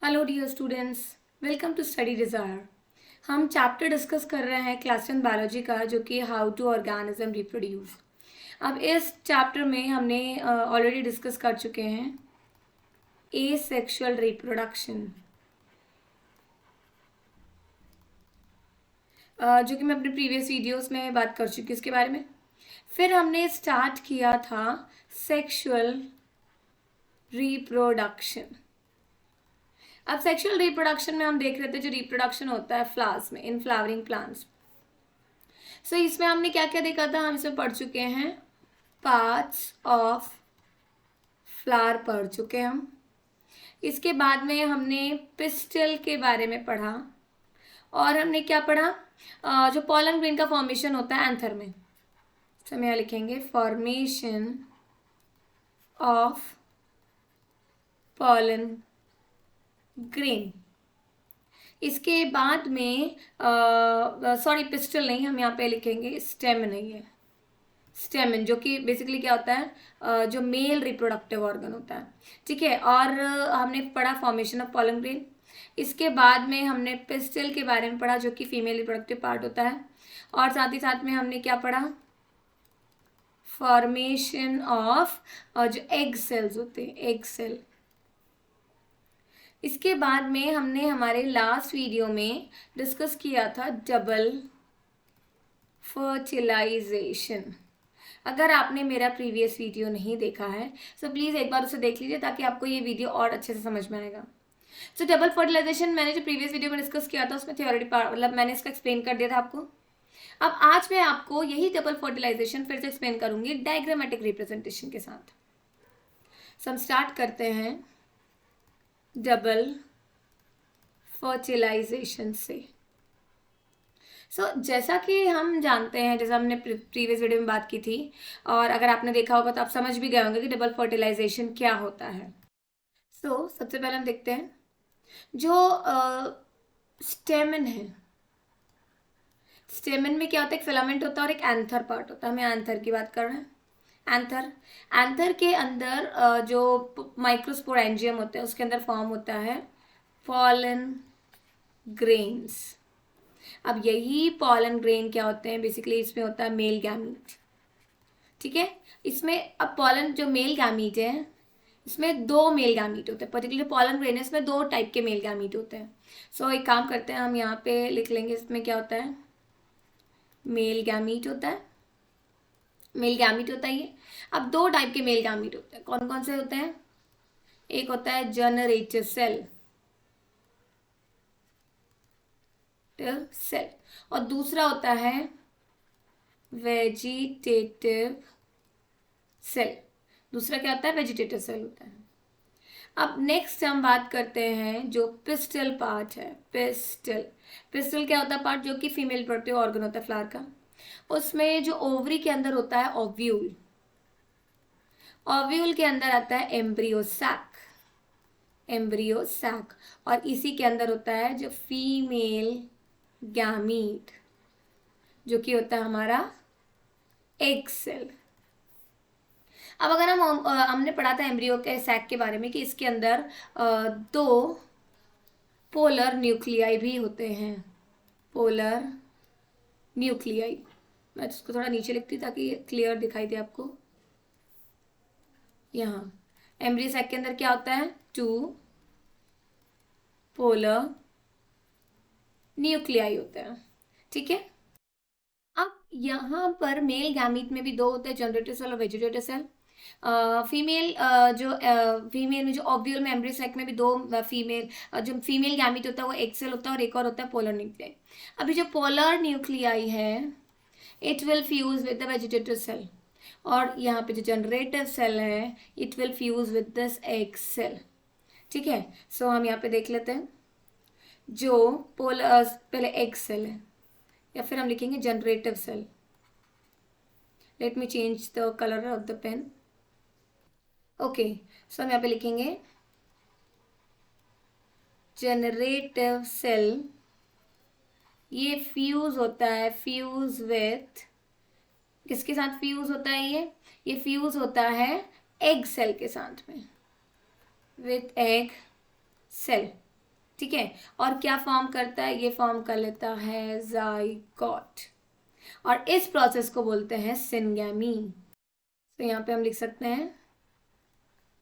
Hello dear students, welcome to study desire. हम chapter discuss कर रहे हैं क्लास 10 बायोलॉजी का, जो कि हाउ टू ऑर्गेनिज्म रिप्रोड्यूस। अब इस चैप्टर में हमने ऑलरेडी डिस्कस कर चुके हैं एसेक्सुअल रिप्रोडक्शन, जो कि मैं अपने प्रीवियस वीडियोस में बात कर चुकी हूँ इसके बारे में। फिर हमने स्टार्ट किया था सेक्सुअल रिप्रोडक्शन। अब सेक्सुअल रिप्रोडक्शन में हम देख रहे थे जो रिप्रोडक्शन होता है फ्लावर्स में, इन फ्लावरिंग प्लांट्स। सो इसमें हमने क्या क्या देखा था, हम इसमें पढ़ चुके हैं पार्ट्स ऑफ फ्लावर पढ़ चुके हैं हम। इसके बाद में हमने पिस्टल के बारे में पढ़ा और हमने क्या पढ़ा, जो पॉलन ग्रेन का फॉर्मेशन होता है एंथर में। तो हम यहाँ लिखेंगे फॉर्मेशन ऑफ पॉलन ग्रेन। इसके बाद में सॉरी पिस्टल नहीं, हम यहाँ पे लिखेंगे स्टेम नहीं है, स्टेमन, जो कि बेसिकली क्या होता है, जो मेल रिप्रोडक्टिव ऑर्गन होता है। ठीक है, और हमने पढ़ा फॉर्मेशन ऑफ पॉलन ग्रेन। इसके बाद में हमने पिस्टल के बारे में पढ़ा, जो कि फीमेल रिप्रोडक्टिव पार्ट होता है। और साथ ही साथ में हमने क्या पढ़ा, फॉर्मेशन ऑफ जो एग सेल्स होते हैं, एग सेल। इसके बाद में हमने हमारे लास्ट वीडियो में डिस्कस किया था डबल फर्टिलाइजेशन। अगर आपने मेरा प्रीवियस वीडियो नहीं देखा है तो प्लीज़ एक बार उसे देख लीजिए, ताकि आपको ये वीडियो और अच्छे से समझ में आएगा। तो डबल फर्टिलाइजेशन मैंने जो प्रीवियस वीडियो में डिस्कस किया था उसमें थ्योरी मतलब मैंने इसका एक्सप्लेन कर दिया था आपको। अब आज मैं आपको यही डबल फर्टिलाइजेशन फिर से एक्सप्लेन करूंगी डायग्रामेटिक रिप्रेजेंटेशन के साथ। सो हम स्टार्ट करते हैं डबल फर्टिलाइजेशन से। जैसा कि हम जानते हैं, जैसा हमने प्रीवियस वीडियो में बात की थी, और अगर आपने देखा होगा तो आप समझ भी गए होंगे कि डबल फर्टिलाइजेशन क्या होता है। सबसे पहले हम देखते हैं जो स्टेमन है। स्टेमन में क्या होता है, एक फिलामेंट होता है और एक एंथर पार्ट होता है। हमें एंथर की बात कर रहे हैं। एंथर के अंदर जो माइक्रोस्पोरेंजियम होते हैं उसके अंदर फॉर्म होता है पॉलन ग्रेन्स। अब यही पॉलन ग्रेन क्या होते हैं, बेसिकली इसमें होता है मेल गैमीट। ठीक है, इसमें अब पॉलन जो मेल गैमीट है, इसमें दो मेल गैमीट होते हैं। पर्टिकुलर पॉलन ग्रेन है, इसमें दो टाइप के मेल गैमीट होते हैं। एक काम करते हैं, हम यहाँ पे लिख लेंगे इसमें क्या होता है, मेल गैमीट होता है। मेल गैमीट होता है ये। अब दो टाइप के मेल गैमीट होते हैं, कौन कौन से होते हैं, एक होता है जनरेटिव सेल और दूसरा होता है वेजिटेटिव सेल। दूसरा क्या होता है, वेजिटेटिव सेल होता है। अब नेक्स्ट हम बात करते हैं जो पिस्टल पार्ट है। पिस्टल क्या होता है पार्ट, जो कि फीमेल रिप्रोडक्टिव ऑर्गन होता है फ्लावर का। उसमें जो ओवरी के अंदर होता है ओव्यूल, ओव्यूल के अंदर आता है एम्ब्रियो सैक, और इसी के अंदर होता है जो फीमेल गैमीट, जो कि होता है हमारा एग सेल। अब अगर हमने पढ़ा था एम्ब्रियो के सैक के बारे में कि इसके अंदर दो पोलर न्यूक्लियाई भी होते हैं। पोलर न्यूक्लियाई, मैं इसको थोड़ा नीचे लिखती हूँ ताकि क्लियर दिखाई दे आपको। यहाँ एम्ब्रियो सैक के अंदर क्या होता है, टू पोलर न्यूक्लियाई होते हैं। ठीक है, अब यहाँ पर मेल गैमीट में भी दो होते हैं, जनरेटिव सेल और वेजिटेटिव सेल। फीमेल में जो ओव्यूल में एम्ब्रियो सैक में भी दो जो फीमेल गैमीट होता है वो एक सेल होता है, और एक और होता है पोलर न्यूक्लियाई। अभी जो पोलर न्यूक्लियाई है it will fuse with the vegetative cell, और यहाँ पे जो जनरेटिव सेल है it will fuse with this egg cell. ठीक है, हम यहाँ पे देख लेते हैं जो पोलर पहले एग सेल है, या फिर हम लिखेंगे generative cell. Let me change the colour of the pen. Okay, हम यहाँ पे लिखेंगे जनरेटिव सेल। ये फ्यूज होता है, फ्यूज विथ किसके साथ फ्यूज होता है, ये फ्यूज होता है एग सेल के साथ में, विथ एग सेल। ठीक है। और क्या फॉर्म करता है, ये फॉर्म कर लेता है जाइगोट, और इस प्रोसेस को बोलते हैं सिनगैमी। तो यहाँ पे हम लिख सकते हैं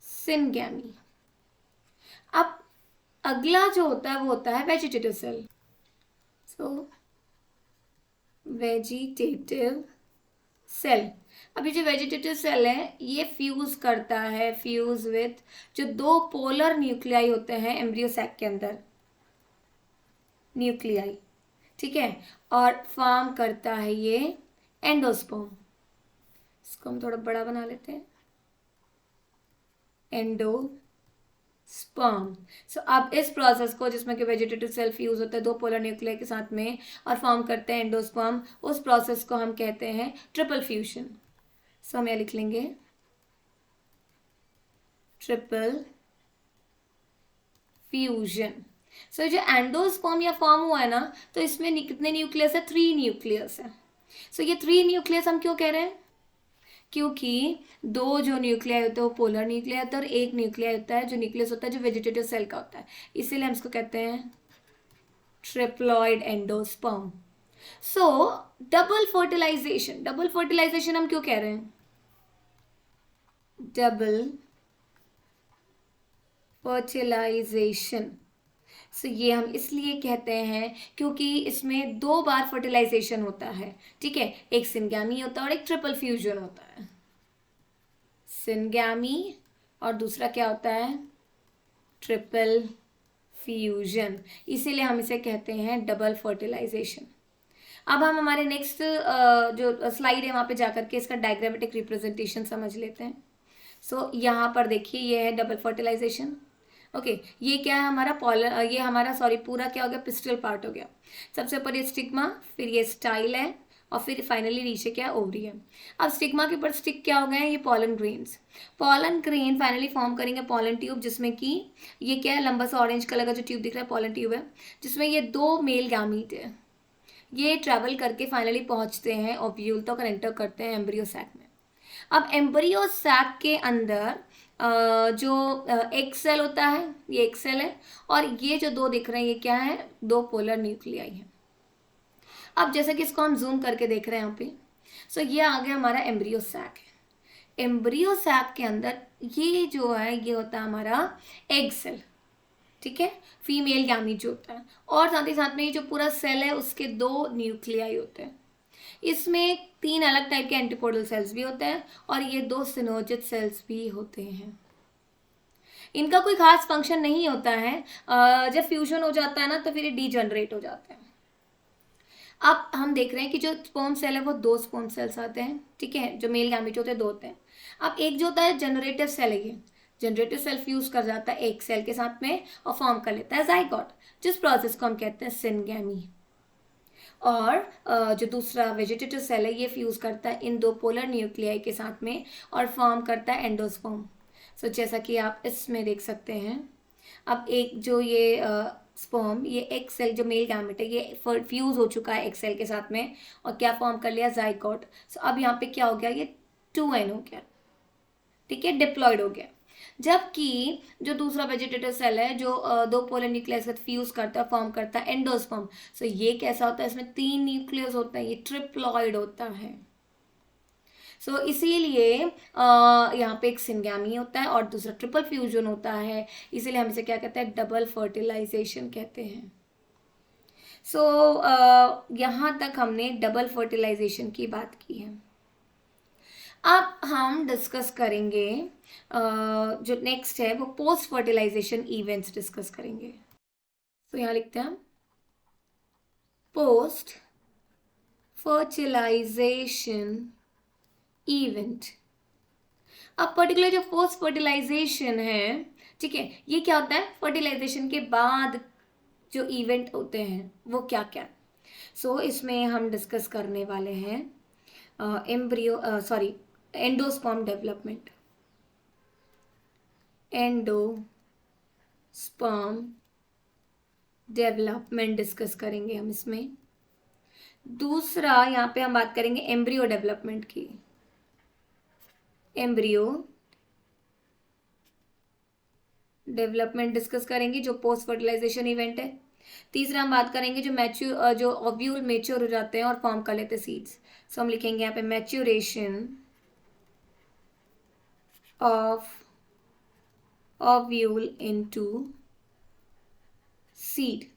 सिनगैमी। अब अगला जो होता है वो होता है वेजिटेटिव सेल। सो वेजिटेटिव सेल, अभी जो वेजिटेटिव सेल है ये फ्यूज करता है, फ्यूज विथ जो दो पोलर न्यूक्लियाई होते हैं एम्ब्रियो सैक के अंदर, न्यूक्लियाई, ठीक है, और फॉर्म करता है ये एंडोस्पर्म। इसको हम थोड़ा बड़ा बना लेते हैं, एंडोस्पर्म। सो अब इस प्रोसेस को, जिसमें कि वेजिटेटिव सेल फ्यूज होता है दो पोलर न्यूक्लियाई के साथ में और फॉर्म करते हैं एंडोस्पर्म, उस प्रोसेस को हम कहते हैं ट्रिपल फ्यूजन। सो हम यह लिख लेंगे ट्रिपल फ्यूजन। सो जो एंडोस्पर्म या फॉर्म हुआ है ना, तो इसमें कितने न्यूक्लियस है, 3 न्यूक्लियस है। सो ये 3 न्यूक्लियस हम क्यों कह रहे हैं, क्योंकि दो जो न्यूक्लियाई होते हैं वो पोलर न्यूक्लियाई होता है और एक न्यूक्लियाई होता है जो न्यूक्लियस होता है जो वेजिटेटिव सेल का होता है, इसीलिए हम इसको कहते हैं triploid endosperm. So double fertilization, double fertilization हम क्यों कह रहे हैं, डबल फर्टिलाइजेशन। सो ये हम इसलिए कहते हैं क्योंकि इसमें 2 बार फर्टिलाइजेशन होता है, ठीक है, एक सिनगैमी होता है और एक ट्रिपल फ्यूजन होता है। सिनगैमी और दूसरा क्या होता है, ट्रिपल फ्यूजन, इसीलिए हम इसे कहते हैं डबल फर्टिलाइजेशन। अब हम हमारे नेक्स्ट जो स्लाइड है वहाँ पे जाकर के इसका डायग्रामेटिक रिप्रेजेंटेशन समझ लेते हैं। सो यहाँ पर देखिए ये है डबल फर्टिलाइजेशन। ओके, ये क्या है हमारा पॉलन, ये हमारा सॉरी पूरा क्या हो गया, पिस्टल पार्ट हो गया। सबसे ऊपर ये स्टिग्मा, फिर ये स्टाइल है और फिर फाइनली नीचे क्या है, ओवरी है। अब स्टिग्मा के ऊपर स्टिक क्या हो गए हैं, ये pollen grains. Pollen grain finally form करेंगे पॉलन ट्यूब, जिसमें कि ये क्या है, लंबा सा ऑरेंज कलर का जो ट्यूब दिख रहा है पॉलन ट्यूब है, जिसमें ये 2 मेल गैमीट है। ये ट्रैवल करके फाइनली पहुंचते हैं ओव्यूल तक और एंटर करते हैं एम्ब्रियो सैक में। अब एम्ब्रियो सैक के अंदर जो एक सेल होता है, ये एक सेल है, और ये जो 2 दिख रहे हैं ये क्या है, 2 पोलर न्यूक्लियाई है। अब जैसे कि इसको हम जूम करके देख रहे हैं यहाँ पे, सो ये आ गया हमारा एम्ब्रियो सैक है। एम्ब्रियो सैक के अंदर ये जो है ये होता है हमारा एग सेल, ठीक है, फीमेल गैमीट जो होता है, और साथ ही साथ में ये जो पूरा सेल है उसके 2 न्यूक्लियाई होते हैं। इसमें 3 अलग टाइप के एंटीपोडल सेल्स भी होते हैं और ये 2 सिनर्जिड सेल्स भी होते हैं। इनका कोई खास फंक्शन नहीं होता है, जब फ्यूजन हो जाता है ना तो फिर ये डीजनरेट हो जाते हैं। अब हम देख रहे हैं कि जो स्पर्म सेल है वो 2 स्पर्म सेल्स आते हैं, ठीक है, जो मेल गैमीट होते हैं 2 होते हैं। अब एक जो होता है जनरेटिव सेल है, ये जनरेटिव सेल फ्यूज कर जाता है एक सेल के साथ में और फॉर्म कर लेता है जाइगोट, जिस प्रोसेस को हम कहते हैं सिनगैमी। और जो दूसरा वेजिटेटिव सेल है ये फ्यूज करता है इन 2 पोलर न्यूक्लियाई के साथ में और फॉर्म करता है एंडोस्पर्म। सो जैसा कि आप इसमें देख सकते हैं, अब एक जो ये स्पर्म, ये एक सेल जो मेल गैमेट है ये फ्यूज हो चुका है एक सेल के साथ में और क्या फॉर्म कर लिया, जाइगोट। सो अब यहाँ पे क्या हो गया, ये 2n हो गया, ठीक है, डिप्लॉयड हो गया। जबकि जो दूसरा वेजिटेटिव सेल है जो 2 पोलर न्यूक्लियस के साथ फ्यूज करता है, फॉर्म करता है एंडोस्पर्म। सो ये कैसा होता है, इसमें 3 न्यूक्लियस होता है, ये ट्रिप्लॉयड होता है। सो इसीलिए यहाँ पे एक सिनगैमी होता है और दूसरा ट्रिपल फ्यूजन होता है, इसीलिए हम इसे क्या कहते हैं, डबल फर्टिलाइजेशन कहते हैं। सो यहाँ तक हमने डबल फर्टिलाइजेशन की बात की है। अब हम डिस्कस करेंगे जो नेक्स्ट है वो पोस्ट फर्टिलाइजेशन इवेंट्स डिस्कस करेंगे। तो यहाँ लिखते हैं पोस्ट फर्टिलाइजेशन इवेंट। अब पर्टिकुलर जो पोस्ट फर्टिलाइजेशन है, ठीक है, ये क्या होता है, फर्टिलाइजेशन के बाद जो इवेंट होते हैं वो क्या क्या। सो इसमें हम डिस्कस करने वाले हैं endosperm development, endosperm development discuss करेंगे हम इसमें। दूसरा यहाँ पे हम बात करेंगे एम्ब्रियो डेवलपमेंट की, एम्ब्रियो डेवलपमेंट डिस्कस करेंगे जो पोस्ट फर्टिलाइजेशन इवेंट है। तीसरा हम बात करेंगे जो ओव्यूल मेच्योर हो जाते हैं और फॉर्म कर लेते हैं सीड्स। सो हम लिखेंगे यहाँ पे maturation of ovule into seed.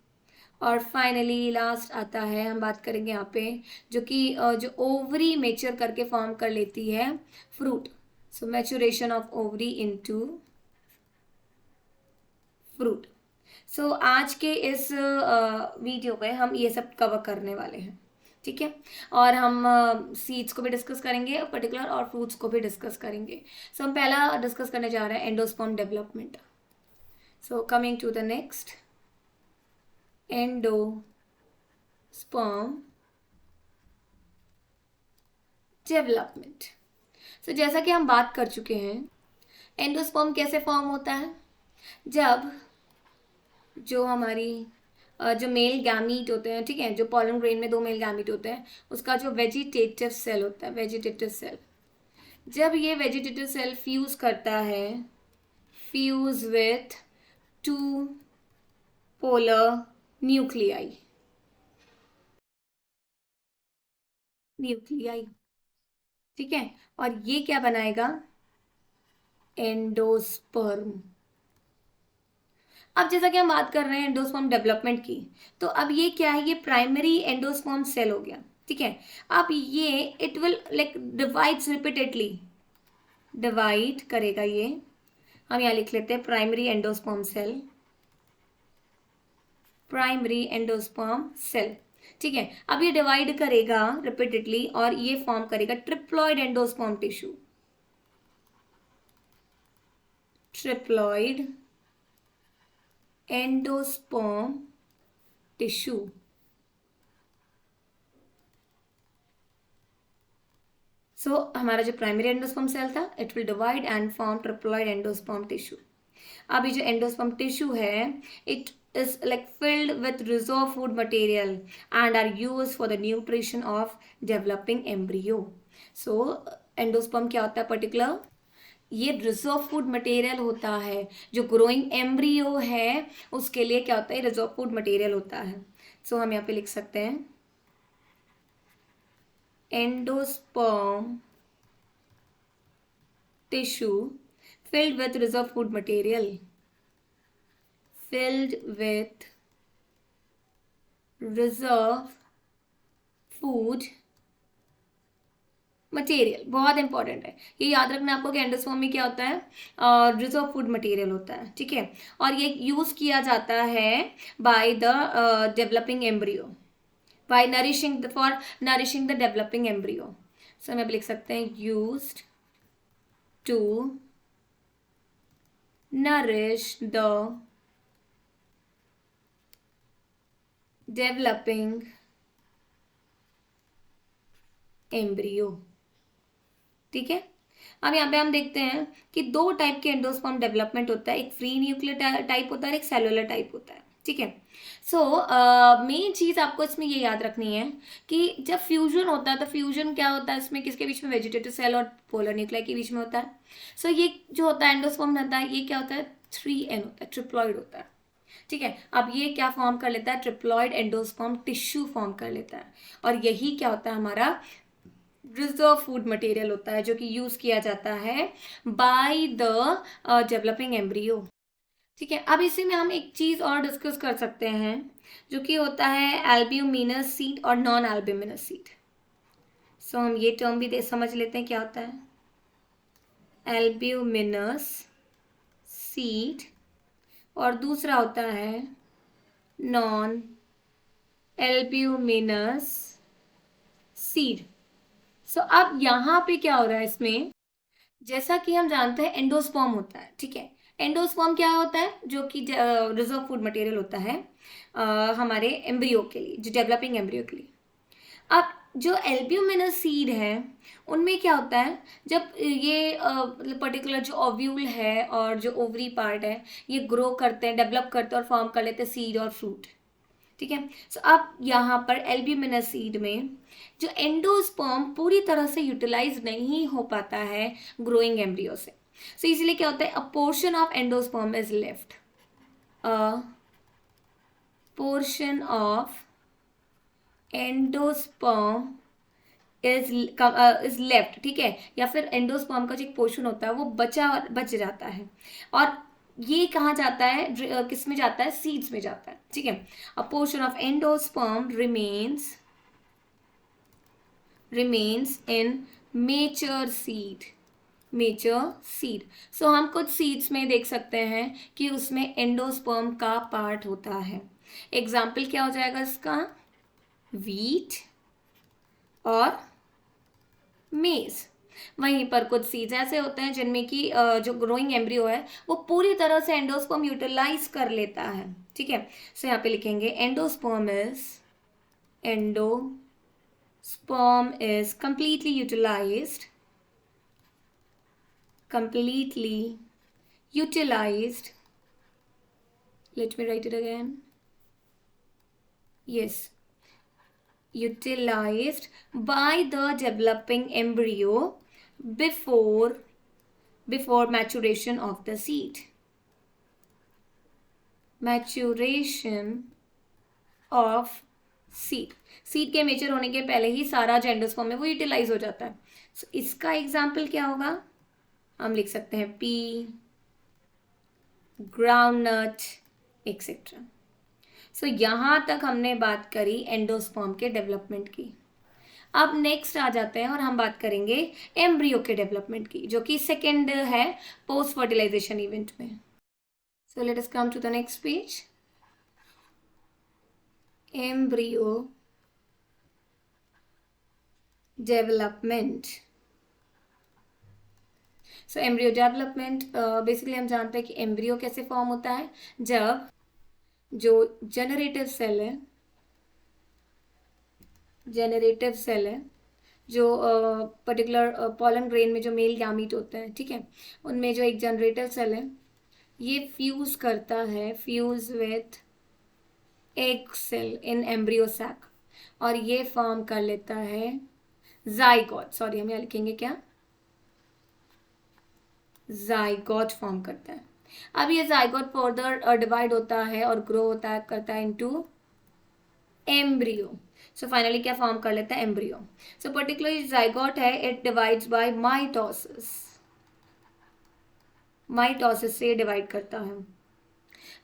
और फाइनली लास्ट आता है, हम बात करेंगे यहाँ पे जो ओवरी मेच्योर करके फॉर्म कर लेती है fruit. So maturation of ovary into fruit. So आज के इस वीडियो में हम ये सब कवर करने वाले हैं, ठीक है। और हम सीड्स को भी डिस्कस करेंगे पर्टिकुलर और फ्रूट्स को भी डिस्कस करेंगे। सो हम पहला डिस्कस करने जा रहे हैं endosperm development. So coming to the next, endosperm development. So जैसा कि हम बात कर चुके हैं, एंडोस्पर्म कैसे फॉर्म होता है, जब जो हमारी जो मेल गैमीट होते हैं, ठीक है, जो पॉलन ग्रेन में 2 मेल गैमीट होते हैं, उसका जो वेजिटेटिव सेल होता है, वेजिटेटिव सेल, जब ये वेजिटेटिव सेल फ्यूज करता है, फ्यूज विथ 2 पोलर न्यूक्लियाई, ठीक है, और ये क्या बनाएगा, एंडोस्पर्म। अब जैसा कि हम बात कर रहे हैं एंडोस्पर्म डेवलपमेंट की, तो अब ये क्या है, ये प्राइमरी एंडोस्पर्म सेल हो गया, ठीक है। अब ये it will like divides repeatedly, divide करेगा ये, हम यहाँ लिख लेते हैं primary endosperm cell, primary endosperm cell, ठीक है। अब ये डिवाइड करेगा रिपीटेडली और ये फॉर्म करेगा triploid endosperm tissue, triploid endosperm tissue. So हमारा जो प्राइमरी एंडोस्पर्म सेल था, it will divide and form triploid endosperm tissue. अब ये जो एंडोस्पर्म टिश्यू है, it is like filled with reserve food material and are used for the nutrition of developing embryo. So endosperm क्या होता है particular, ये reserve food material होता है, जो ग्रोइंग एम्ब्रियो है उसके लिए क्या होता है, रिजर्व फूड मटेरियल होता है। सो हम यहाँ पे लिख सकते हैं endosperm tissue filled with reserve food material, filled with reserve food material. बहुत इंपॉर्टेंट है, ये याद रखना आपको कि एंडोस्पर्म में क्या होता है, रिजर्व फूड मटेरियल होता है, ठीक है। और ये यूज किया जाता है by the developing embryo, by nourishing for nourishing the developing embryo. So हम अब लिख सकते हैं used to nourish the developing embryo, ठीक है। अब यहाँ पे हम देखते हैं कि 2 टाइप के एंडोस्पर्म डेवलपमेंट होता है, एक फ्री न्यूक्लियर टाइप होता है और एक सेलुलर टाइप होता है, ठीक है। सो मेन चीज़ आपको इसमें ये याद रखनी है कि जब फ्यूजन होता है, तो फ्यूजन क्या होता है इसमें, किसके बीच में, वेजिटेटिव सेल और पोलर न्यूक्लियाई के बीच में होता है। सो ये जो होता है एंडोस्पर्म होता है, ये क्या होता है, 3N होता है, ट्रिप्लॉइड होता है, ठीक है। अब ये क्या फॉर्म कर लेता है, ट्रिप्लॉइड एंडोस्पर्म टिश्यू फॉर्म कर लेता है, और यही क्या होता है, हमारा रिजर्व फूड मटेरियल होता है, जो कि यूज किया जाता है बाय द डेवलपिंग एम्ब्रियो, ठीक है। अब इसी में हम एक चीज और डिस्कस कर सकते हैं, जो कि होता है एल्ब्यूमिनस सीड और नॉन एल्ब्यूमिनस सीड। सो हम ये टर्म भी समझ लेते हैं क्या होता है, एल्ब्यूमिनस सीड, और दूसरा होता है नॉन एल्ब्यूमिनस सीड। सो अब यहाँ पे क्या हो रहा है इसमें, जैसा कि हम जानते हैं एंडोस्पर्म होता है, ठीक है। एंडोस्पर्म क्या होता है, जो कि रिजर्व फूड मटेरियल होता है हमारे एम्ब्रियो के लिए, जो डेवलपिंग एम्ब्रियो के लिए। अब जो एल्ब्यूमिनस सीड है, उनमें क्या होता है, जब ये मतलब पर्टिकुलर जो ओव्यूल है और जो ओवरी पार्ट है, ये ग्रो करते हैं, डेवलप करते हैं और फॉर्म कर लेते हैं सीड और फ्रूट, ठीक है। सो अब यहाँ पर एल्ब्यूमिनस सीड में जो एंडोस्पर्म पूरी तरह से यूटिलाइज नहीं हो पाता है ग्रोइंग एम्ब्रियो से, सो इसीलिए क्या होता है, a portion of endosperm is left, a portion of endosperm is left, ठीक है, या फिर एंडोस्पर्म का जो एक पोर्शन होता है वो बच जाता है, और ये कहाँ जाता है, किस में जाता है, सीड्स में जाता है, ठीक है। A portion of endosperm remains in mature seed. So हम कुछ सीड्स में देख सकते हैं कि उसमें एंडोस्पर्म का पार्ट होता है। एग्जाम्पल क्या हो जाएगा इसका, वीट और मेज। वहीं पर कुछ सीड्स ऐसे होते हैं जिनमें कि जो ग्रोइंग एम्ब्रियो है वो पूरी तरह से एंडोस्पर्म यूटिलाइज कर लेता है, ठीक है। सो यहाँ पे लिखेंगे endosperm is completely utilized, let me write it again, yes, utilized by the developing embryo before maturation of the seed. Seed के मेचर होने के पहले ही सारा जो एंडोस्पर्म है वो यूटिलाइज हो जाता है। So, इसका एग्जाम्पल क्या होगा, हम लिख सकते हैं पी, ग्राउंडनट एक्सेट्रा। सो यहाँ तक हमने बात करी एंडोस्पर्म के डेवलपमेंट की। अब नेक्स्ट आ जाते हैं और हम बात करेंगे एम्ब्रियो के डेवलपमेंट की, जो कि सेकेंड है पोस्ट फर्टिलाइजेशन इवेंट में। So let us come to the next page. Embryo development. So embryo development basically हम जानते हैं कि एम्ब्रियो कैसे फॉर्म होता है, जब जो जेनरेटिव सेल है जो पर्टिकुलर पॉलन ग्रेन में जो मेल गैमीट होते हैं, ठीक है, उनमें जो एक जनरेटिव सेल है ये fuse with egg cell in embryo sac, और ये फॉर्म कर लेता है जाइगोट। हम यहाँ लिखेंगे क्या, जाइगोट फॉर्म करता है। अब ये जाइगोट फर्दर डिवाइड होता है और ग्रो करता है इनटू एम्ब्रियो। सो फाइनली क्या फॉर्म कर लेता है, एम्ब्रियो। सो पर्टिकुलरली जाइगोट है, इट डिवाइड्स बाय माइटोसिस से डिवाइड करता है,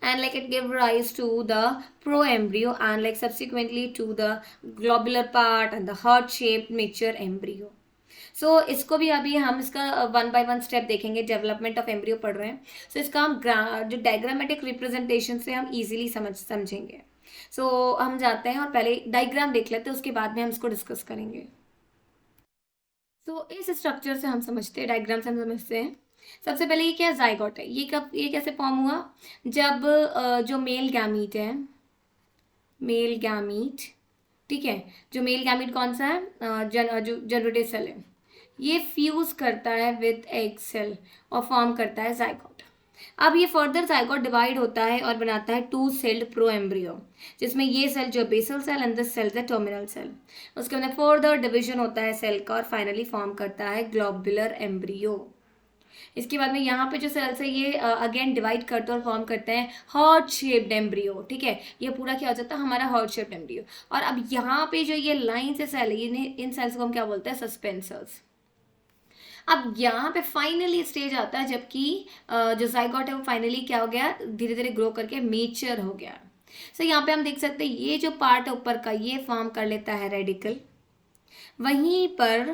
and like it give rise to the proembryo and like subsequently to the globular part and the heart shaped mature embryo. सो इसको भी अभी हम इसका वन बाय वन स्टेप देखेंगे, डेवलपमेंट ऑफ एम्ब्रियो पढ़ रहे हैं। सो इसका हम जो डायग्रामेटिक रिप्रेजेंटेशन से हम इजीली समझेंगे। सो हम जाते हैं और पहले डायग्राम देख लेते हैं, उसके बाद में हम इसको डिस्कस करेंगे। सो इस स्ट्रक्चर से हम समझते हैं, डायग्राम से हम समझते हैं। सबसे पहले ये क्या जाइगोट है, ये कैसे फॉर्म हुआ, जब जो मेल गैमीट है, ठीक है, जो मेल गैमीट कौन सा है, जो जनरेटिव सेल है, ये फ्यूज करता है विथ एग सेल और फॉर्म करता है जाइगोट। अब ये फर्दर जाइगोट डिवाइड होता है और बनाता है 2 सेल्ड प्रोएम्ब्रियो, जिसमें ये सेल जो basal cell and this cell है टर्मिनल सेल। उसके अंदर फर्दर डिवीजन होता है सेल का और फाइनली फॉर्म करता है ग्लोबुलर एम्ब्रियो। इसके बाद में यहाँ पे जो सेल्स है ये अगेन डिवाइड करते हैं और फॉर्म करते हैं हार्ट शेप्ड एम्ब्रियो, ठीक है। ये पूरा क्या हो जाता है, हमारा हार्ट शेप्ड एम्ब्रियो। और अब यहाँ पे जो ये लाइन से सेल है, इन सेल्स को हम क्या बोलते हैं, सस्पेंसर्स। अब यहाँ पे फाइनली स्टेज आता है जबकि जो जाइगोट है वो फाइनली क्या हो गया, धीरे धीरे ग्रो करके मेच्योर हो गया। सो यहाँ पे हम देख सकते हैं ये जो पार्ट है ऊपर का ये फॉर्म कर लेता है रेडिकल, वहीं पर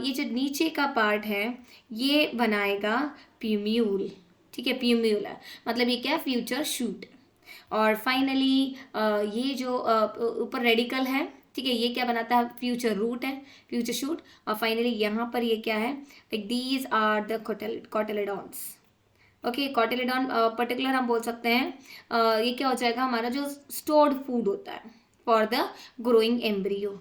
ये जो नीचे का पार्ट है ये बनाएगा प्यूम्यूल, ठीक है। प्यूम्यूल है मतलब ये क्या, फ्यूचर शूट। और फाइनली ये जो ऊपर रेडिकल है, ठीक है, ये क्या बनाता है, फ्यूचर रूट है, फ्यूचर शूट। और फाइनली यहाँ पर ये क्या है, like these are the cotyledons. Okay, cotyledon particular हम बोल सकते हैं ये क्या हो जाएगा, हमारा जो स्टोर्ड फूड होता है फॉर द ग्रोइंग एम्ब्रियो।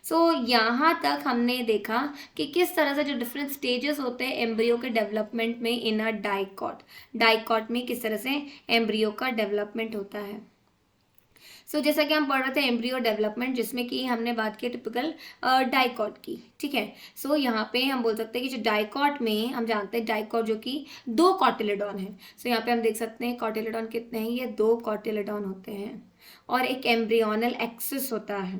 सो यहाँ तक हमने देखा कि किस तरह से जो डिफरेंट स्टेजेस होते हैं एम्ब्रियो के डेवलपमेंट में इन अ डाइकॉट में किस तरह से एम्ब्रियो का डेवलपमेंट होता है। जैसा कि हम पढ़ रहे थे एम्ब्रियो डेवलपमेंट, जिसमें कि हमने बात की टिपिकल डाइकॉट की, ठीक है। यहाँ पे हम बोल सकते हैं कि जो डाइकॉट में हम जानते हैं डाइकॉट जो कि 2 कॉटिलेडॉन है। यहाँ पे हम देख सकते हैं कॉटिलेडॉन कितने हैं, ये 2 कॉटिलेडॉन होते हैं और एक एम्ब्रियोनल एक्सिस होता है।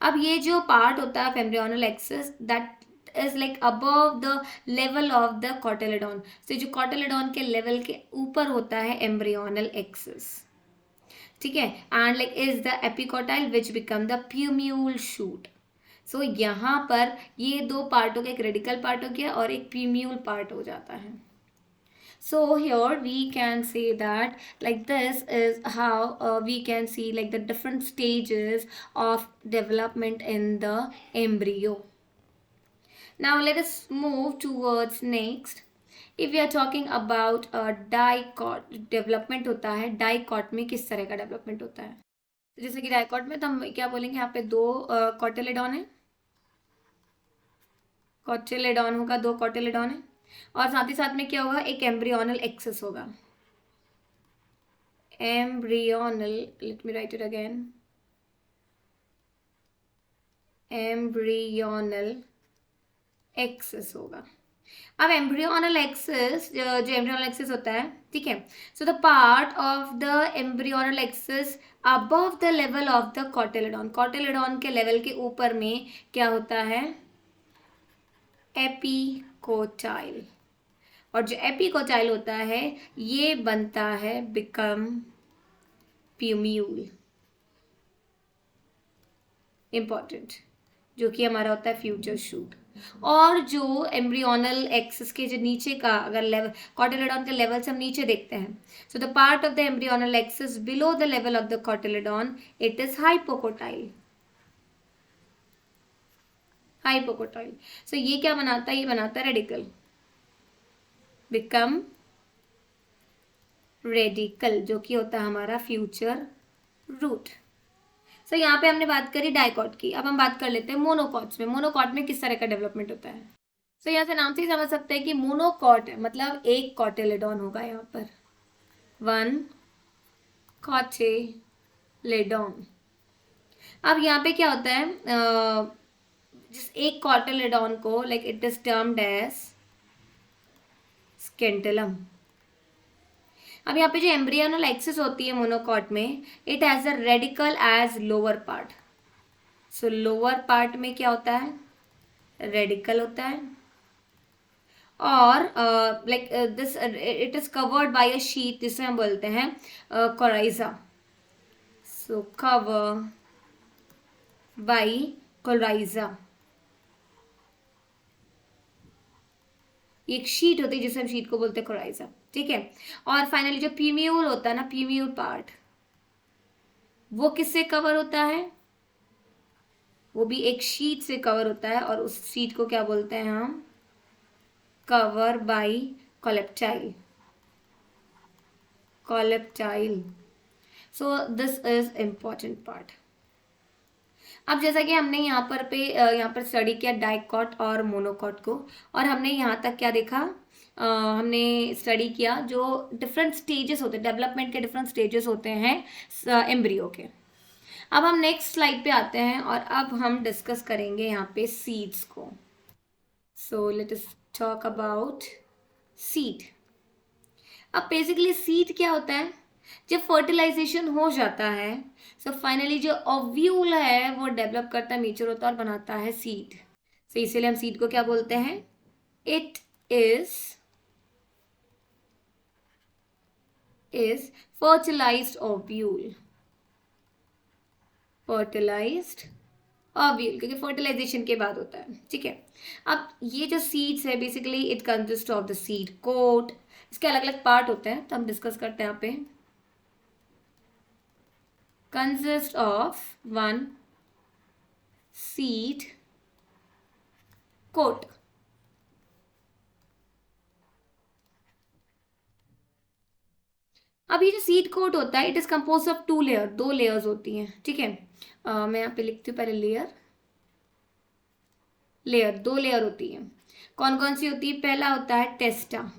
अब ये जो पार्ट होता है embryonal axis that is like above the level of the cotyledon. जो कॉटिलेडॉन के लेवल के ऊपर होता है एम्ब्रियोनल एक्सिस, ठीक है। And like is the epicotyl which become the plumule shoot. यहाँ पर ये 2 पार्टों का एक रेडिकल पार्ट हो गया और एक प्यूम्यूल पार्ट हो जाता है। So here we can say that like this is how we can see like the different stages of development in the embryo. Now let us move towards next. If we are talking about dicot development होता है, dicot में किस तरह का development होता है? जैसे कि डाइकॉट में तो हम क्या बोलेंगे, यहाँ पे 2 कॉटिलेडॉन है, कॉटिलेडॉन होगा, 2 कॉटिलेडॉन है और साथ ही साथ में क्या होगा, एक एम्ब्रियोनल एक्सिस होगा। Embryonal, late me write it again, embryonal axis होगा। अब एम्ब्रियोनल एक्सिस, जो एम्ब्रियोनल एक्सिस होता है, ठीक है। The part of the embryonal axis above the level of the cotyledon, cotyledon के लेवल के ऊपर में क्या होता है, एपिकोटाइल। और जो एपिकोटाइल होता है ये बनता है बिकम प्यूम्यूल, इंपॉर्टेंट, जो कि हमारा होता है फ्यूचर शूट। और जो एम्ब्रियोनल एक्सिस के जो नीचे का अगर लेवल, कॉटिलेडॉन के लेवल से हम नीचे देखते हैं, the part of the embryonal axis below the level of the cotyledon it is hypocotyl, hypocotyl. ये क्या बनाता है, ये बनाता है रेडिकल, बिकम रेडिकल, जो कि होता है हमारा फ्यूचर रूट। यहाँ पे हमने बात करी डाइकॉट की, अब हम बात कर लेते हैं मोनोकॉट्स में। मोनोकॉट में किस तरह का डेवलपमेंट होता है? यहाँ से नाम से ही समझ सकते हैं कि मोनोकॉट है मतलब एक कॉटिलेडॉन होगा, यहाँ पर 1 कॉटिलेडॉन। अब यहाँ पे क्या होता है, जिस एक कॉटिलेडॉन को like it is termed as scutellum. अब यहाँ पे जो एम्ब्रियोनल एक्सिस होती है मोनोकॉट में, it has a radicle as lower part. Lower part में क्या होता है, रेडिकल होता है और like this it is covered by a sheet, जिसे हम बोलते हैं कोराइजा। कवर बाय कोराइजा, एक शीट होती है जिसे हम शीट को बोलते हैं कोराइजा, ठीक है। और फाइनली जो प्यूम्यूल होता है ना, प्यूम्यूल पार्ट, वो किससे कवर होता है, वो भी एक शीट से कवर होता है और उस शीट को क्या बोलते हैं हम, cover by coleoptile, coleoptile. This is important part. अब जैसा कि हमने यहाँ पर स्टडी किया डाइकॉट और मोनोकॉट को, और हमने यहाँ तक क्या देखा, हमने स्टडी किया जो डिफरेंट स्टेजेस होते हैं, डेवलपमेंट के डिफरेंट स्टेजेस होते हैं एम्ब्रियो के। अब हम नेक्स्ट स्लाइड पे आते हैं और अब हम डिस्कस करेंगे यहाँ पे सीड्स को। Let us talk about seed. अब बेसिकली सीड क्या होता है, जब फर्टिलाइजेशन हो जाता है फाइनली जो ओव्यूल है वो डेवलप करता है, मेच्योर होता है और बनाता है सीड। इसीलिए हम सीड को क्या बोलते हैं, it is fertilized ovule, fertilized ovule, क्योंकि फर्टिलाइजेशन के बाद होता है, ठीक है। अब ये जो सीड्स है basically it consist of the seed coat, इसके अलग अलग पार्ट होते हैं, तो हम डिस्कस करते हैं यहाँ पे। Consist of 1 seed coat। अब ये जो सीड कोट होता है it is compose of 2 layer, 2 layers होती हैं, ठीक है। मैं यहाँ पे लिखती हूँ पहले लेयर 2 लेयर होती है। कौन कौन सी होती है, पहला होता है टेस्टा,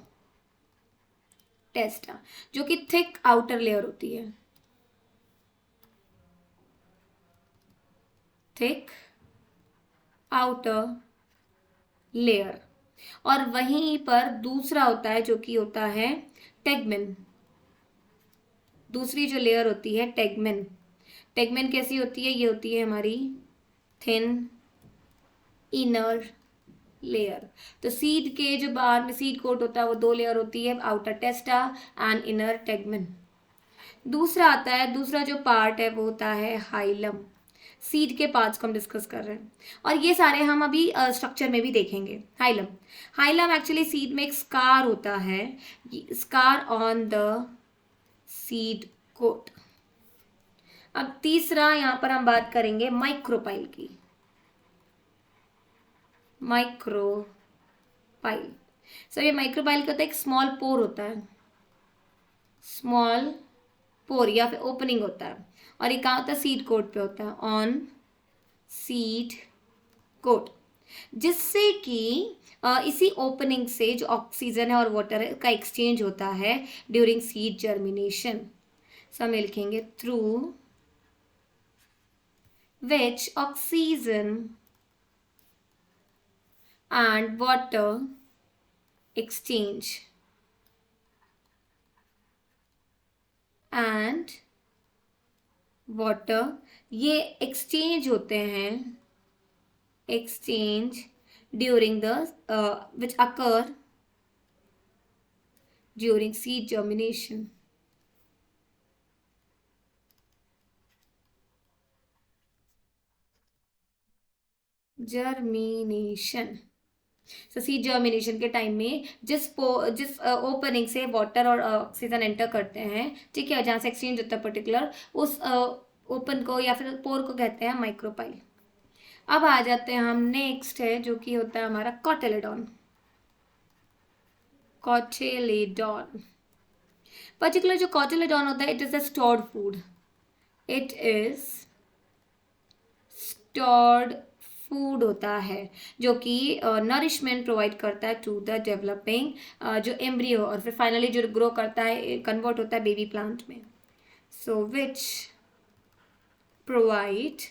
जो कि थिक आउटर लेयर होती है, थिक आउटर लेयर, और वहीं पर दूसरा होता है जो कि होता है टेगमेन। दूसरी जो लेयर होती है टेगमेन, टेगमेन कैसी होती है, ये होती है हमारी थिन इनर लेयर। तो सीड के जो बाहर में सीड कोट होता है वो दो लेयर होती है, आउटर टेस्टा एंड इनर टेगमेन। दूसरा आता है, दूसरा जो पार्ट है वो होता है हाइलम। सीड के पार्ट्स को हम डिस्कस कर रहे हैं और ये सारे हम अभी स्ट्रक्चर में भी देखेंगे। हाइलम, हाइलम एक्चुअली सीड में एक स्कार होता है, scar on the seed coat. अब तीसरा यहाँ पर हम बात करेंगे माइक्रोपाइल की। माइक्रोपाइल, सो ये माइक्रोपाइल का होता है एक स्मॉल पोर होता है, स्मॉल पोर या फिर ओपनिंग होता है, और ये कहाँ होता है, सीड कोट पे होता है, ऑन सीड कोट, जिससे कि इसी ओपनिंग से जो ऑक्सीजन है और वाटर है का एक्सचेंज होता है ड्यूरिंग सीड जर्मिनेशन। सो हम लिखेंगे through which oxygen and water exchange and water, ये exchange होते हैं, exchange during the which occur during seed germination. Germination, तो सीड जर्मिनेशन के टाइम में जिस ओपनिंग से वाटर और ऑक्सीजन एंटर करते हैं, ठीक है, जहाँ से एक्सचेंज होता है पर्टिकुलर, उस ओपन को या फिर पोर को कहते हैं माइक्रोपाइल। अब आ जाते हैं हम, नेक्स्ट है जो कि होता है हमारा कॉटिलेडॉन। कॉटिलेडॉन, पर्टिकुलर जो कॉटिलेडॉन होता है, it is a stored food, it is stored food होता है जो कि नरिशमेंट प्रोवाइड करता है टू द डेवलपिंग जो एम्ब्रियो, और फिर फाइनली जो ग्रो करता है कन्वर्ट होता है बेबी प्लांट में। So which provide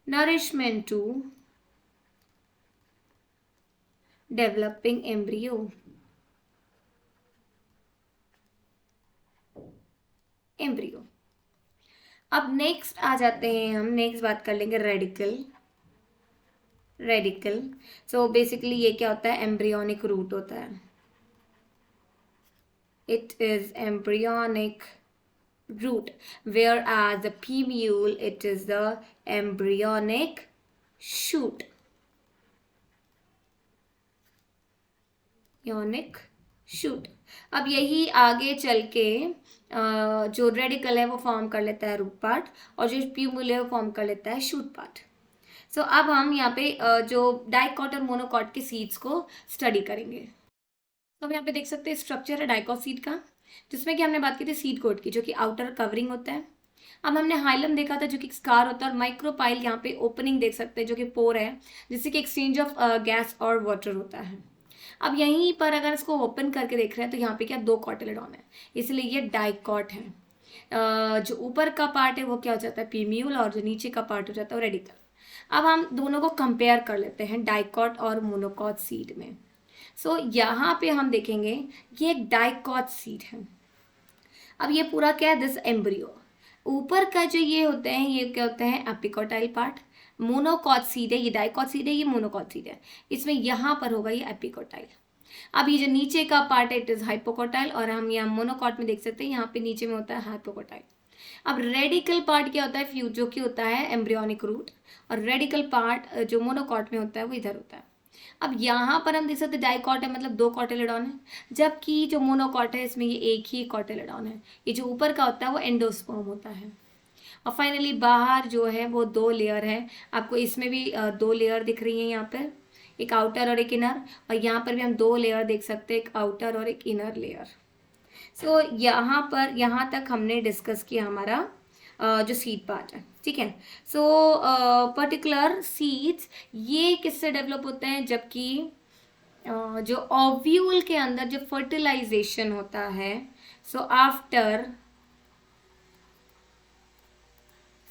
nourishment to developing embryo, embryo. अब नेक्स्ट आ जाते हैं हम, नेक्स्ट बात कर लेंगे रेडिकल। रेडिकल, सो बेसिकली ये क्या होता है, एम्ब्रियोनिक रूट होता है, it is embryonic root, whereas the pumule it is the embryonic shoot, embryonic shoot। अब यही आगे चल के जो रेडिकल है वो फॉर्म कर लेता है रूट पार्ट, और जो प्यूमुल है वो फॉर्म कर लेता है शूट पार्ट। सो अब हम यहाँ पे जो डाइकॉट और मोनोकॉट के सीड्स को स्टडी करेंगे। तो हम यहाँ पे देख सकते हैं स्ट्रक्चर है डाइकॉट सीड का, जिसमें कि हमने बात की थी सीड कोट की, जो कि आउटर कवरिंग होता है। अब हमने हाइलम देखा था जो कि स्कार होता है, और माइक्रोपाइल यहाँ पे ओपनिंग देख सकते हैं जो कि पोर है, जिससे कि एक्सचेंज ऑफ गैस और वाटर होता है। अब यहीं पर अगर इसको ओपन करके देख रहे हैं तो यहाँ पे क्या दो कॉटिलेडॉन है, इसलिए ये डाइकॉट है। जो ऊपर का पार्ट है वो क्या हो जाता है, प्यूम्यूल, और जो नीचे का पार्ट हो जाता है वो रेडिकल। अब हम दोनों को कंपेयर कर लेते हैं डाइकॉट और मोनोकॉट सीड में। सो यहाँ पे हम देखेंगे ये एक डाइकॉट सीड है। अब ये पूरा क्या है, दिस एम्ब्रियो, ऊपर का जो ये होते हैं ये क्या होते हैं, एपिकोटाइल पार्ट। मोनोकॉट सीड है, ये डाइकॉट सीड है, ये मोनोकॉट सीड है, इसमें यहाँ पर होगा ये एपिकोटाइल। अब ये जो नीचे का पार्ट है इट इज हाइपोकोटाइल, और हम यहाँ मोनोकॉट में देख सकते हैं यहाँ पे नीचे में होता है हाइपोकोटाइल। अब रेडिकल पार्ट क्या होता है, फ्यूज, जो कि होता है एम्ब्रियोनिक रूट, और रेडिकल पार्ट जो मोनोकॉट में होता है वो इधर होता है। अब यहाँ पर हम देख सकते हैं डाइकॉट है, मतलब दो कॉटिलेडॉन है, जबकि जो मोनोकॉट है इसमें ये एक ही कॉटिलेडॉन है। ये जो ऊपर का होता है वो एंडोस्पर्म होता है, और फाइनली बाहर जो है वो दो लेयर है। आपको इसमें भी दो लेयर दिख रही है, यहाँ पर एक आउटर और एक इनर, और यहाँ पर भी हम दो लेयर देख सकते हैं, एक आउटर और एक इनर लेयर। सो यहाँ पर यहाँ तक हमने डिस्कस किया हमारा जो सीड पार्ट है, ठीक है। सो पर्टिकुलर सीड्स ये किससे डेवलप होते हैं, जबकि जो ओव्यूल के अंदर जो फर्टिलाइजेशन होता है, सो आफ्टर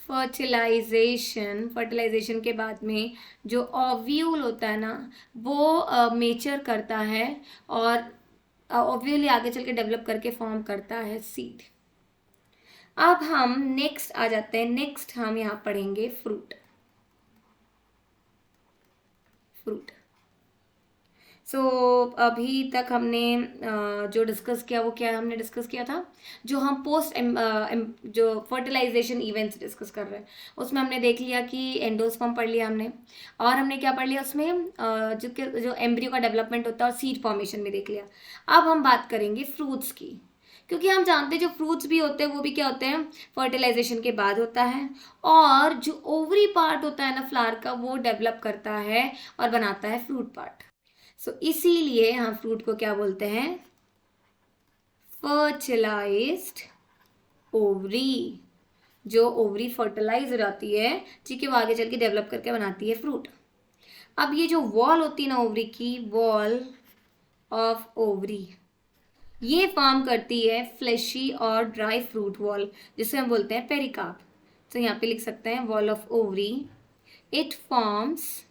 फर्टिलाइजेशन के बाद में जो ओव्यूल होता है ना, वो मेच्योर करता है और ओव्यूल आगे चल के डेवलप करके फॉर्म करता है सीड। अब हम नेक्स्ट आ जाते हैं। नेक्स्ट हम यहाँ पढ़ेंगे फ्रूट। सो अभी तक हमने जो डिस्कस किया वो क्या हमने डिस्कस किया था, जो हम पोस्ट जो फर्टिलाइजेशन इवेंट्स डिस्कस कर रहे हैं उसमें हमने देख लिया कि एंडोस्पर्म पढ़ लिया हमने, और हमने क्या पढ़ लिया उसमें जो एम्ब्रियो का डेवलपमेंट होता है और सीड फॉर्मेशन भी देख लिया। अब हम बात करेंगे फ्रूट्स की, क्योंकि हम जानते हैं जो फ्रूट्स भी होते हैं वो भी क्या होते हैं, फर्टिलाइजेशन के बाद होता है, और जो ओवरी पार्ट होता है ना फ्लावर का, वो डेवलप करता है और बनाता है फ्रूट पार्ट। सो इसीलिए हम फ्रूट को क्या बोलते हैं, फर्टिलाइज्ड ओवरी। जो ओवरी फर्टिलाइज हो जाती है, ठीक है, वो आगे चल के डेवलप करके बनाती है फ्रूट। अब ये जो वॉल होती है ना ओवरी की, वॉल ऑफ ओवरी, ये फॉर्म करती है फ्लैशी और ड्राई फ्रूट वॉल, जिसे हम बोलते हैं पेरिकार्प। तो यहाँ पे लिख सकते हैं wall of ovary, it forms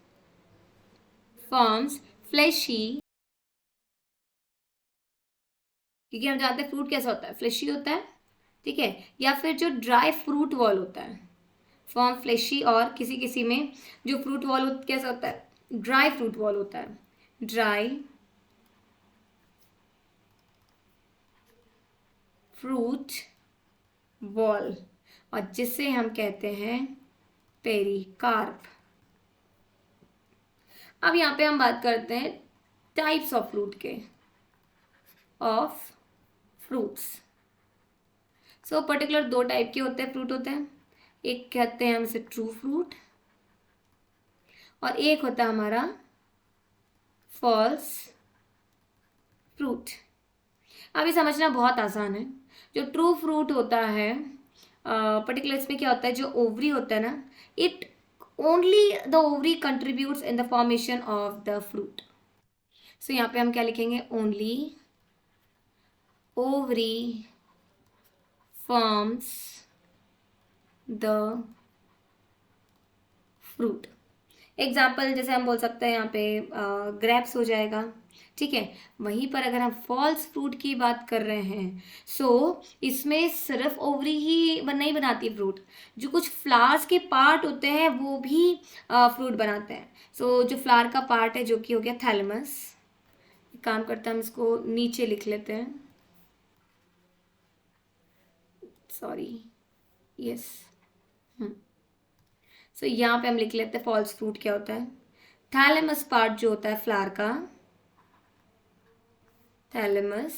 fleshy, क्योंकि हम जानते हैं फ्रूट कैसा होता है, फ्लैशी होता है, ठीक है, या फिर जो ड्राई फ्रूट वॉल होता है, फॉर्म फ्लैशी, और किसी किसी में जो फ्रूट वॉल कैसा होता है, ड्राई फ्रूट वॉल होता है, ड्राई फ्रूट वॉल, और जिसे हम कहते हैं पेरिकार्प। अब यहाँ पे हम बात करते हैं टाइप्स ऑफ फ्रूट के, ऑफ फ्रूट्स। सो पर्टिकुलर दो टाइप के होते हैं फ्रूट होते हैं, एक कहते हैं हम इसे ट्रू फ्रूट, और एक होता है हमारा फॉल्स फ्रूट। अब ये समझना बहुत आसान है। जो ट्रू फ्रूट होता है पर्टिकुलर, इसमें क्या होता है, जो ओवरी होता है ना, it only the ovary contributes in the formation of the fruit. So यहाँ पे हम क्या लिखेंगे, only ovary forms the fruit. Example जैसे हम बोल सकते हैं यहाँ पे ग्रेप्स हो जाएगा, ठीक है। वहीं पर अगर हम फॉल्स फ्रूट की बात कर रहे हैं, सो इसमें सिर्फ ओवरी ही नहीं बनाती है फ्रूट, जो कुछ फ्लावर्स के पार्ट होते हैं वो भी फ्रूट बनाते हैं। सो जो फ्लावर का पार्ट है, जो कि हो गया थैलेमस, काम करता है, हम इसको नीचे लिख लेते हैं, सॉरी, यस, सो यहाँ पे हम लिख लेते हैं फॉल्स फ्रूट क्या होता है। थैलेमस पार्ट जो होता है फ्लावर का, thalamus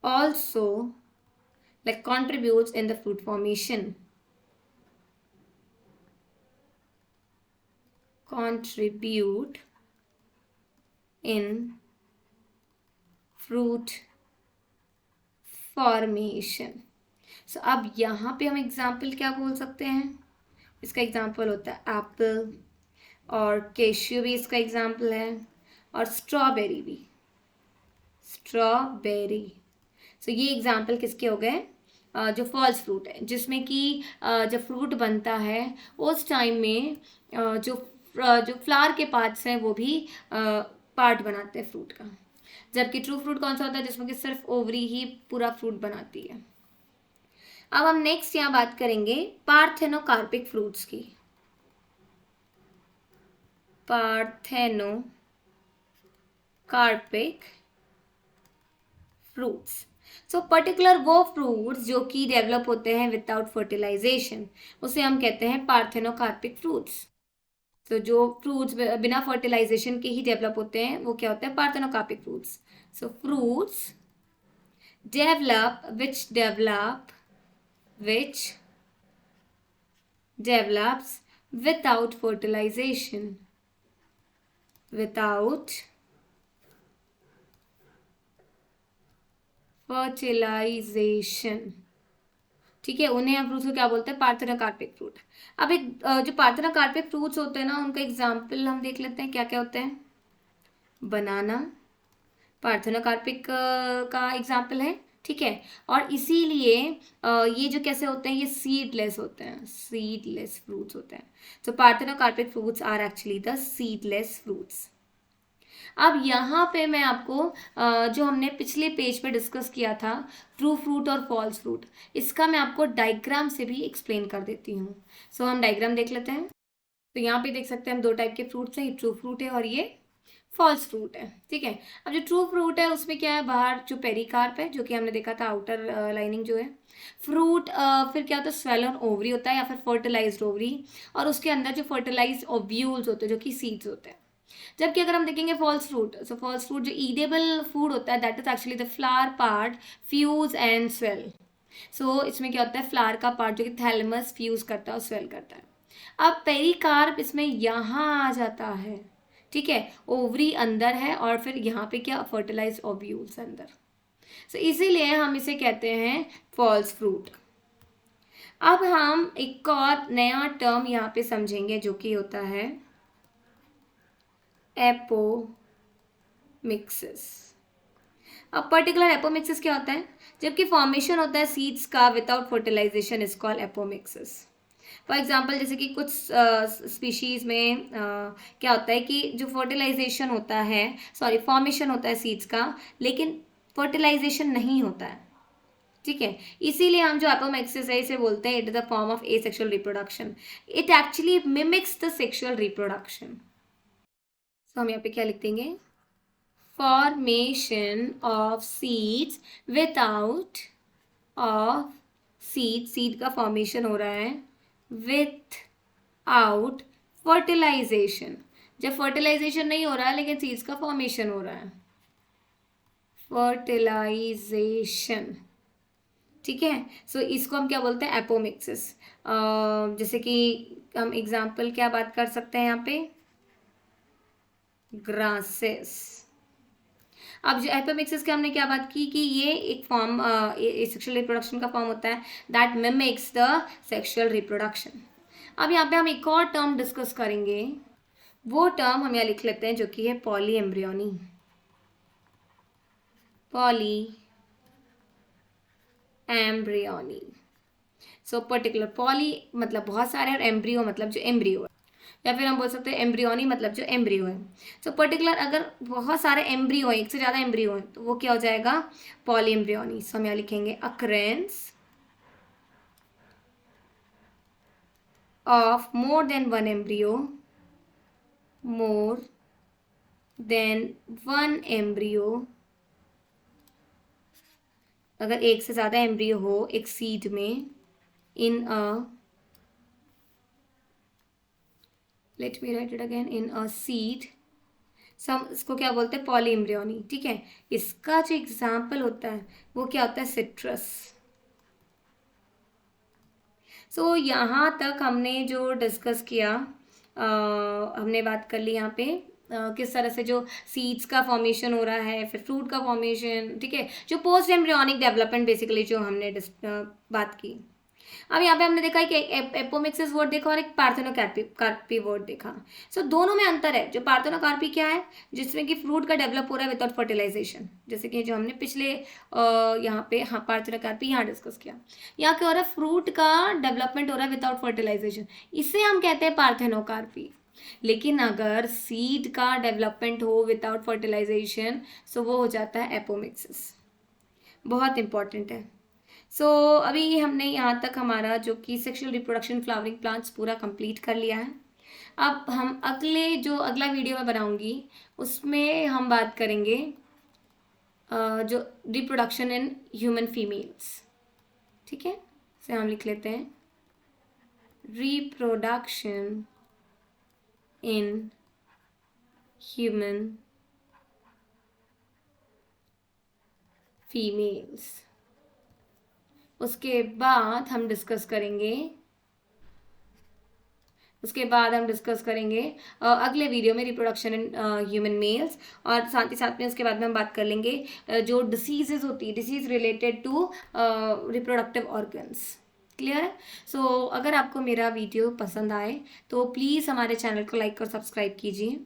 also like contributes in the fruit formation, contribute in fruit formation। सो अब यहाँ पे हम एग्जाम्पल क्या बोल सकते हैं, इसका एग्जाम्पल होता है एप्पल, और कैश्यू भी इसका एग्जाम्पल है, और स्ट्रॉबेरी भी, स्ट्रॉबेरी। सो ये एग्जाम्पल किसके हो गए, जो फॉल्स फ्रूट है, जिसमें कि जब फ्रूट बनता है उस टाइम में जो फ्लावर के पार्ट्स हैं वो भी पार्ट बनाते हैं फ्रूट का। जबकि ट्रू फ्रूट कौन सा होता है, जिसमें कि सिर्फ ओवरी ही पूरा फ्रूट बनाती है। अब हम नेक्स्ट यहाँ बात करेंगे पार्थेनोकार्पिक फ्रूट्स की, पार्थेनोकार्पिक फ्रूट्स। सो पर्टिकुलर वो फ्रूट्स जो कि डेवलप होते हैं विदाउट फर्टिलाइजेशन, उसे हम कहते हैं पार्थेनोकार्पिक फ्रूट्स। तो जो फ्रूट्स बिना फर्टिलाइजेशन के ही डेवलप होते हैं वो क्या होते हैं, parthenocarpic fruits. So fruits which develops without fertilization, without fertilization, ठीक है, उन्हें हम फ्रूट्स को क्या बोलते हैं, पार्थेनोकार्पिक फ्रूट। अब एक जो पार्थेनोकार्पिक फ्रूट्स होते हैं ना, उनका एग्जाम्पल हम देख लेते हैं क्या क्या होते हैं। बनाना पार्थेनोकार्पिक का एग्जाम्पल है, ठीक है। और इसीलिए ये जो कैसे होते हैं, ये सीडलेस होते हैं, सीडलेस फ्रूट्स होते हैं। तो parthenocarpic fruits are actually the seedless fruits. अब यहाँ पे मैं आपको जो हमने पिछले पेज पे डिस्कस किया था, ट्रू फ्रूट और फॉल्स फ्रूट, इसका मैं आपको डायग्राम से भी एक्सप्लेन कर देती हूँ। सो हम डायग्राम देख लेते हैं। तो यहाँ पे देख सकते हैं हम दो टाइप के फ्रूट्स हैं, ये ट्रू फ्रूट है और ये फॉल्स फ्रूट है, ठीक है। अब जो ट्रू फ्रूट है उसमें क्या है, बाहर जो पेरिकार्प है, जो कि हमने देखा था आउटर लाइनिंग जो है, फ्रूट फिर क्या होता है, स्वेलन ओवरी होता है या फिर फर्टिलाइज्ड ओवरी, और उसके अंदर जो फर्टिलाइज्ड ओव्यूल्स होते हैं जो कि सीड्स होते हैं। जबकि अगर हम देखेंगे false fruit, so false fruit जो ईडेबल फूड होता है, that is actually the flower part fuse and swell. So इसमें क्या होता है, फ्लावर का पार्ट जो कि थैलेमस फ्यूज करता है और स्वेल करता है। अब पेरिकार्प इसमें यहाँ आ जाता है, ठीक है, ओवरी अंदर है और फिर यहाँ पे क्या, फर्टिलाइज ओव्यूल्स अंदर। सो इसीलिए हम इसे कहते हैं फॉल्स फ्रूट। अब हम एक और नया टर्म यहाँ पे समझेंगे जो कि होता है एपोमिक्सिस। अब पर्टिकुलर एपोमिक्सिस क्या होता है, जबकि फॉर्मेशन होता है सीड्स का without fertilization is called apomixis. For example जैसे कि कुछ स्पीशीज में क्या होता है कि जो फर्टिलाइजेशन होता है, सॉरी फॉर्मेशन होता है सीड्स का, लेकिन फर्टिलाइजेशन नहीं होता है, ठीक है। इसीलिए हम जो एपोमिक्सिस है इसे बोलते हैं it is the form of asexual reproduction. It actually mimics the sexual reproduction. तो हम यहाँ पे क्या लिख देंगे, formation of seeds without of seed का फॉर्मेशन हो रहा है विथ फर्टिलाइजेशन। जब फर्टिलाइजेशन नहीं हो रहा है लेकिन सीड्स का फॉर्मेशन हो रहा है, फर्टिलाइजेशन, ठीक है। सो इसको हम क्या बोलते हैं, एपोमिक्सिस। जैसे कि हम एग्जाम्पल क्या बात कर सकते हैं यहाँ पे, ग्रासेस। अब जो एपोमिक्सिस के हमने क्या बात की कि ये एक फॉर्म सेक्सुअल रिप्रोडक्शन का फॉर्म होता है that mimics the sexual reproduction. अब यहाँ पे हम एक और टर्म डिस्कस करेंगे, वो टर्म हम यहाँ लिख लेते हैं जो कि है poly embryony. Poly embryony. So particular poly मतलब बहुत सारे और एम्ब्रियो मतलब जो एम्ब्रियो है, या फिर हम बोल सकते हैं एम्ब्रियोनी मतलब जो एम्ब्रियो है। सो पर्टिकुलर अगर बहुत सारे एम्ब्रियो है, एक से ज़्यादा एम्ब्रियो है, तो वो क्या हो जाएगा, पॉली एम्ब्रियोनी। सो हम यहाँ लिखेंगे occurrence of more than one embryo, more than one embryo, अगर एक से ज़्यादा एम्ब्रियो हो एक सीड में, in a, let me write it again, in a seed, सब इसको क्या बोलते हैं, पॉली एम्ब्रियोनी, ठीक है। इसका जो एग्जाम्पल होता है वो क्या होता है, सिट्रस। सो यहाँ तक हमने जो डिस्कस किया, हमने बात कर ली यहाँ पे किस तरह से जो सीड्स का फॉर्मेशन हो रहा है, फिर फ्रूट का फॉर्मेशन, ठीक है, जो पोस्ट एम्ब्रियोनिक डेवलपमेंट बेसिकली जो हमने बात की। अब यहाँ पे हमने देखा है कि एपोमिक्सिस वर्ड देखा और एक पार्थेनोकार्पी वर्ड देखा। सो दोनों में अंतर है। जो पार्थेनोकार्पी क्या है, जिसमें कि फ्रूट का डेवलप हो रहा है विदाउट फर्टिलाइजेशन, जैसे कि जो हमने पिछले यहाँ पे हाँ पार्थेनोकार्पी यहाँ डिस्कस किया। यहाँ क्या हो रहा है, फ्रूट का डेवलपमेंट हो रहा है विदाउट फर्टिलाइजेशन, इसे हम कहते हैं पार्थेनोकार्पी। लेकिन अगर सीड का डेवलपमेंट हो विदाउट फर्टिलाइजेशन, सो वो हो जाता है एपोमिक्सिस। बहुत इंपॉर्टेंट है। सो अभी हमने यहाँ तक हमारा जो कि सेक्सुअल रिप्रोडक्शन फ्लावरिंग प्लांट्स पूरा कंप्लीट कर लिया है। अब हम अगला वीडियो मैं बनाऊंगी उसमें हम बात करेंगे जो रिप्रोडक्शन इन ह्यूमन फीमेल्स, ठीक है। से हम लिख लेते हैं रिप्रोडक्शन इन ह्यूमन फीमेल्स। उसके बाद हम डिस्कस करेंगे अगले वीडियो में रिप्रोडक्शन इन ह्यूमन मेल्स, और साथ ही साथ में उसके बाद में हम बात कर लेंगे जो डिसीजेज होती है, disease related to reproductive organs. Clear है। सो अगर आपको मेरा वीडियो पसंद आए तो प्लीज़ हमारे चैनल को लाइक और सब्सक्राइब कीजिए।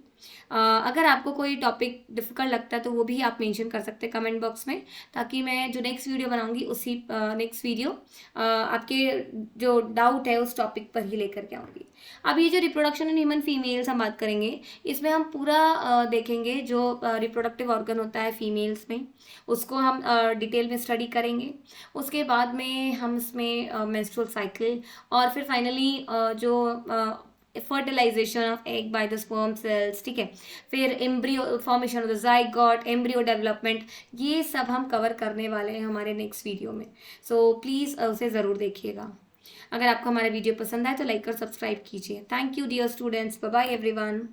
अगर आपको कोई टॉपिक डिफ़िकल्ट लगता है तो वो भी आप मेंशन कर सकते हैं कमेंट बॉक्स में, ताकि मैं जो नेक्स्ट वीडियो बनाऊंगी उसी नेक्स्ट वीडियो आपके जो डाउट है उस टॉपिक पर ही लेकर के आऊँगी। अब ये जो रिप्रोडक्शन इन ह्यूमन फीमेल्स हम बात करेंगे, इसमें हम पूरा देखेंगे जो रिप्रोडक्टिव ऑर्गन होता है फीमेल्स में, उसको हम डिटेल में स्टडी करेंगे। उसके बाद में हम इसमें मेंस्ट्रुअल साइकिल और फिर फाइनली जो fertilization of egg by the sperm cells, ठीक है, फिर embryo formation of the zygote, embryo development, ये सब हम कवर करने वाले हैं हमारे नेक्स्ट वीडियो में। सो प्लीज़ उसे ज़रूर देखिएगा। अगर आपको हमारा वीडियो पसंद आए तो लाइक और सब्सक्राइब कीजिए। Thank you dear students, bye bye everyone.